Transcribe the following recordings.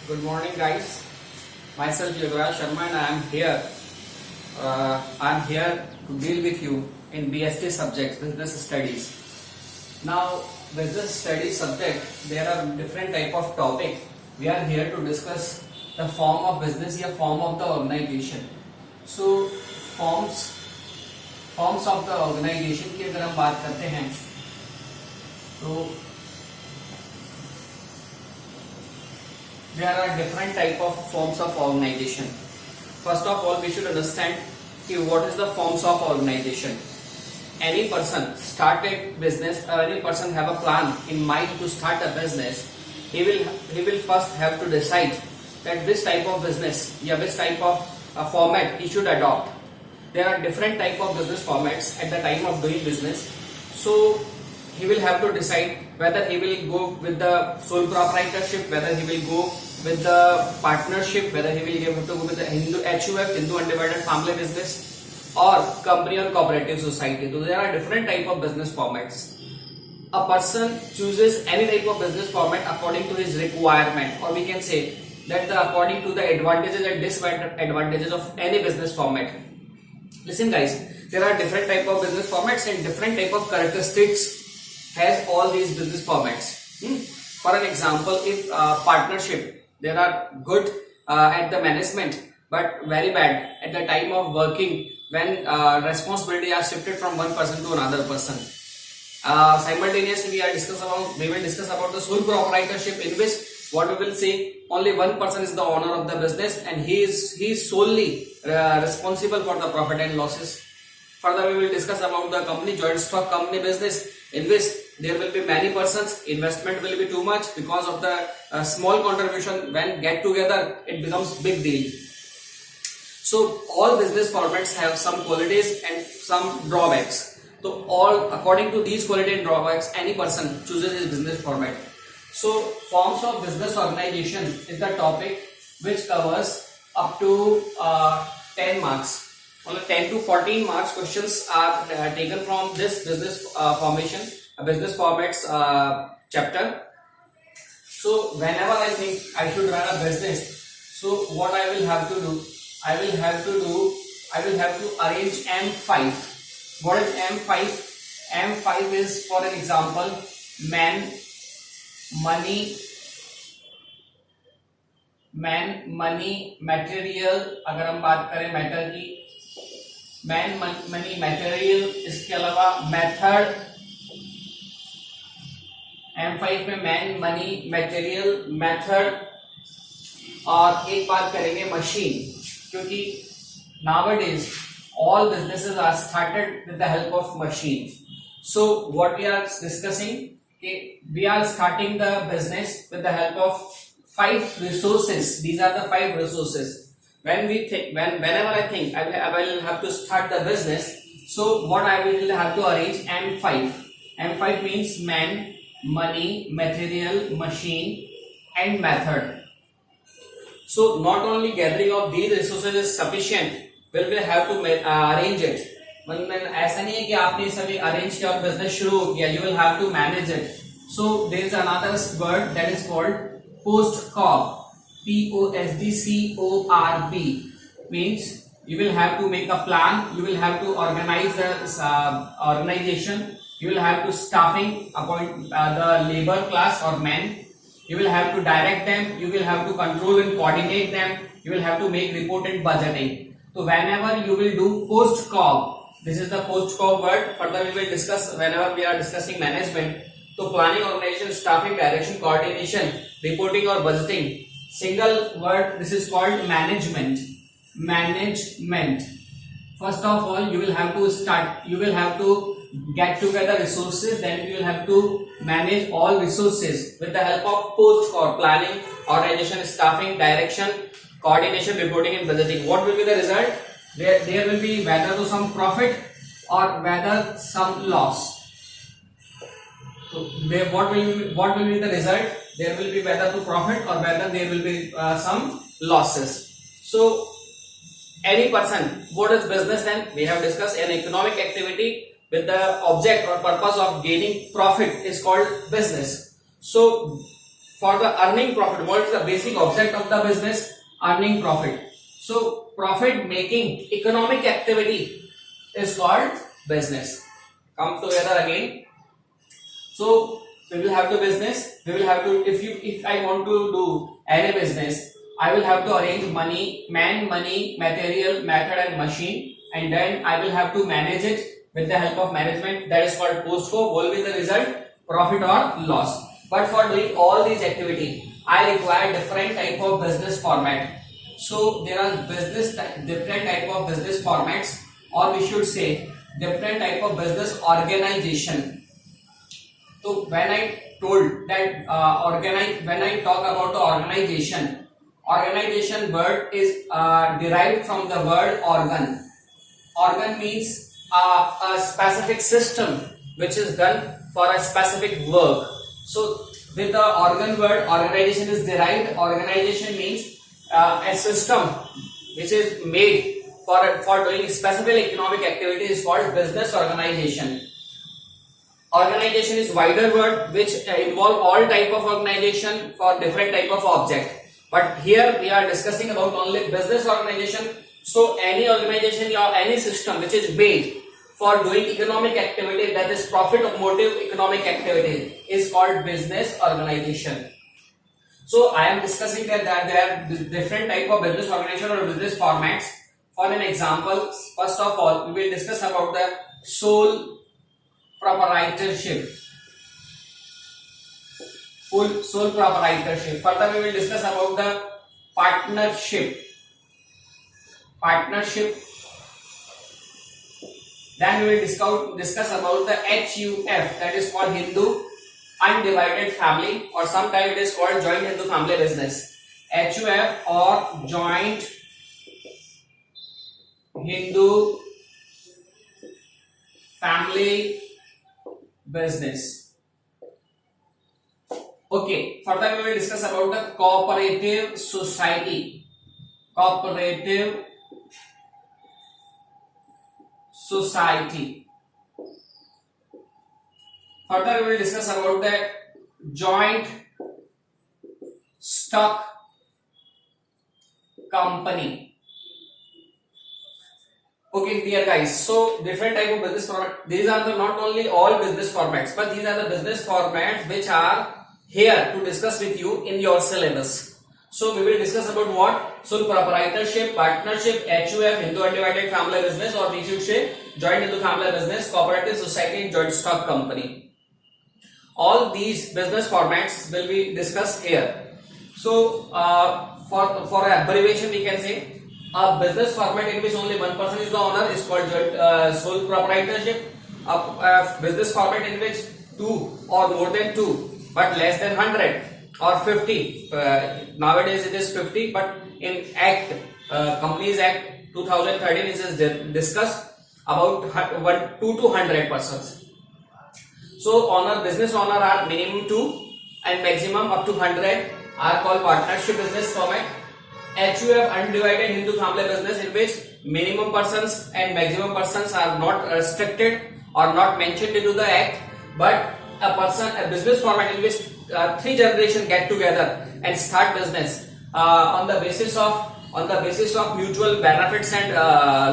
Good morning, guys. Myself Yuvraj Sharma, and I am here. I am here to deal with you in BST subjects, business studies. Now, business studies subject, there are different type of topic. We are here to discuss the form of business या form of the organization. So, forms of the organization की अगर हम बात करते हैं, तो there are different type of forms of organization. First of all, we should understand what is the forms of organization. Any person start a business, or any person have a plan in mind to start a business, he will first have to decide that this type of business, this type of format he should adopt. There are different type of business formats at the time of doing business. So he will have to decide whether he will go with the sole proprietorship, whether he will go with the partnership, whether he will have to go with the HUF, Hindu Undivided Family Business, or company or cooperative society. So there are different type of business formats. A person chooses any type of business format according to his requirement, or we can say that according to the advantages and disadvantages of any business format. Listen guys, there are different type of business formats and different type of characteristics has all these business formats. For an example, if partnership, there are good at the management but very bad at the time of working when responsibility are shifted from one person to another person. Simultaneously, we will discuss about the sole proprietorship, in which what we will say, only one person is the owner of the business and he is solely responsible for the profit and losses. Further, we will discuss about the company joint stock company business, in which there will be many persons, investment will be too much because of the small contribution. When get together, it becomes big deal. So all business formats have some qualities and some drawbacks. So all according to these qualities and drawbacks, any person chooses his business format. So forms of business organization is the topic which covers up to 10 marks. Only 10 to 14 marks questions are taken from this business formation, business formats chapter. So whenever I think I should run a business, so what I will have to do, I will have to arrange M5. What is M5? M5 is, for an example, man, money, material. अगर हम बात करें matter की, man, money, material, इसके अलावा method. M5 में man, money, material, method, और एक बात करेंगे मशीन, क्योंकि nowadays all businesses are started with the help of machine. So what we are discussing, we are starting the business with the help of 5 resources. These are the 5 resources. Whenever I think I will have to start the business, so what I will have to arrange, M5. M5 means man, money, material, machine, and method. So not only gathering of these resources is sufficient, we will have to arrange it. ऐसा नहीं है कि आपने सभी arrange किया और business शुरू हो गया. You will have to manage it. So there is another word that is called postcorp. POSDCORP means you will have to make a plan, you will have to organize the organization, you will have to staffing, appoint the labor class or men, you will have to direct them, you will have to control and coordinate them, you will have to make report and budgeting. So whenever you will do postcorp, this is the postcorp word. Further we will discuss whenever we are discussing management. So planning, organization, staffing, direction, coordination, reporting or budgeting. Single word, this is called management. Management. First of all, you will have to start, you will have to get together resources, then you will have to manage all resources with the help of postcorp, planning, organization, staffing, direction, coordination, reporting and budgeting. What will be the result? There will be whether to some profit or whether some loss. So what will be the result? There will be whether to profit or whether there will be some losses. So any person, what is business then? We have discussed an economic activity with the object or purpose of gaining profit is called business. So for the earning profit. What is the basic object of the business? Earning profit. So profit making economic activity is called business. Come together again. So we will have to business. We will have to, if I want to do any business, I will have to arrange money, money, material, method and machine, and then I will have to manage it with the help of management. That is called post-co. What will be the result? Profit or loss. But for doing all these activity, I require different type of business format. So there are different type of business formats, or we should say different type of business organization. So when I told that when I talk about the organization word is derived from the word organ. Organ means a specific system which is done for a specific work. So with the organ word, organization is derived. Organization means a system which is made for doing specific economic activity is called business organization. Organization is wider word which involve all type of organization for different type of object. But here we are discussing about only business organization. So any organization or any system which is made for doing economic activity, that is profit motive economic activity, is called business organization. So I am discussing that there are different type of business organization or business formats. For an example, first of all, we will discuss about the sole proprietorship. Sole proprietorship. Further, we will discuss about the partnership. Then we will discuss about the HUF, that is called Hindu Undivided Family, or sometimes it is called Joint Hindu Family Business. HUF or Joint Hindu Family Business. Okay, further we will discuss about the cooperative society. Cooperative society. Further we will discuss about the joint stock company. Okay, dear guys, so different type of business format. These are the not only all business formats, but these are the business formats which are here to discuss with you in your syllabus. So we will discuss about what? Sole proprietorship, partnership, HUF, Hindu Undivided Family Business, or we should say Joint Hindu Family Business, Cooperative Society, and Joint Stock Company. All these business formats will be discussed here. So for abbreviation we can say a business format in which only one person is the owner is called sole proprietorship. A business format in which two or more than two but less than 100 or 50, nowadays it is 50, but in Companies Act 2013 it is discussed about 2 to 100 persons. So business owner are minimum 2 and maximum up to 100 are called partnership business format. HUF Undivided Hindu Family Business, in which minimum persons and maximum persons are not restricted or not mentioned into the act, but a business format in which 3 generations get together and start business on the basis of mutual benefits and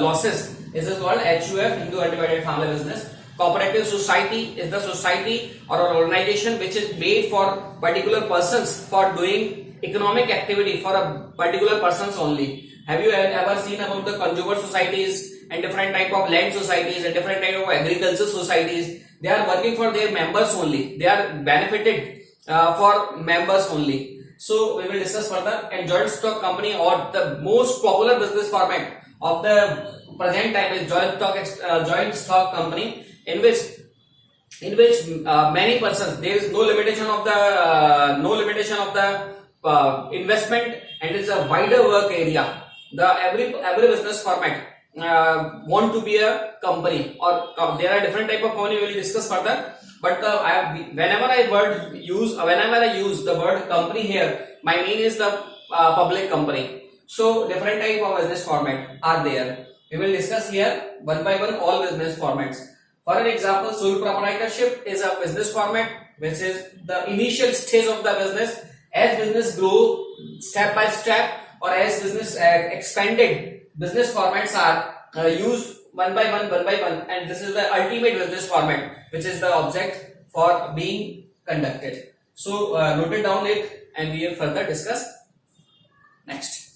losses. This is called HUF, Hindu Undivided Family Business. Cooperative society is the society or an organization which is made for particular persons for doing economic activity for a particular persons only. Have you ever seen about the consumer societies and different type of land societies and different type of agriculture societies? They are working for their members only. They are benefited for members only. So we will discuss further. And joint stock company, or the most popular business format of the present time, is joint stock company, in which many persons, there is no limitation of the investment, and it is a wider work area. Every business format want to be a company, or there are different type of company we will discuss further. But whenever I use the word company here, my meaning is the public company. So different type of business format are there. We will discuss here one by one all business formats. For an example, sole proprietorship is a business format which is the initial stage of the business, As business grow step by step, or as business expanded, business formats are used one by one, and this is the ultimate business format, which is the object for being conducted. So note it down it, and we will further discuss next.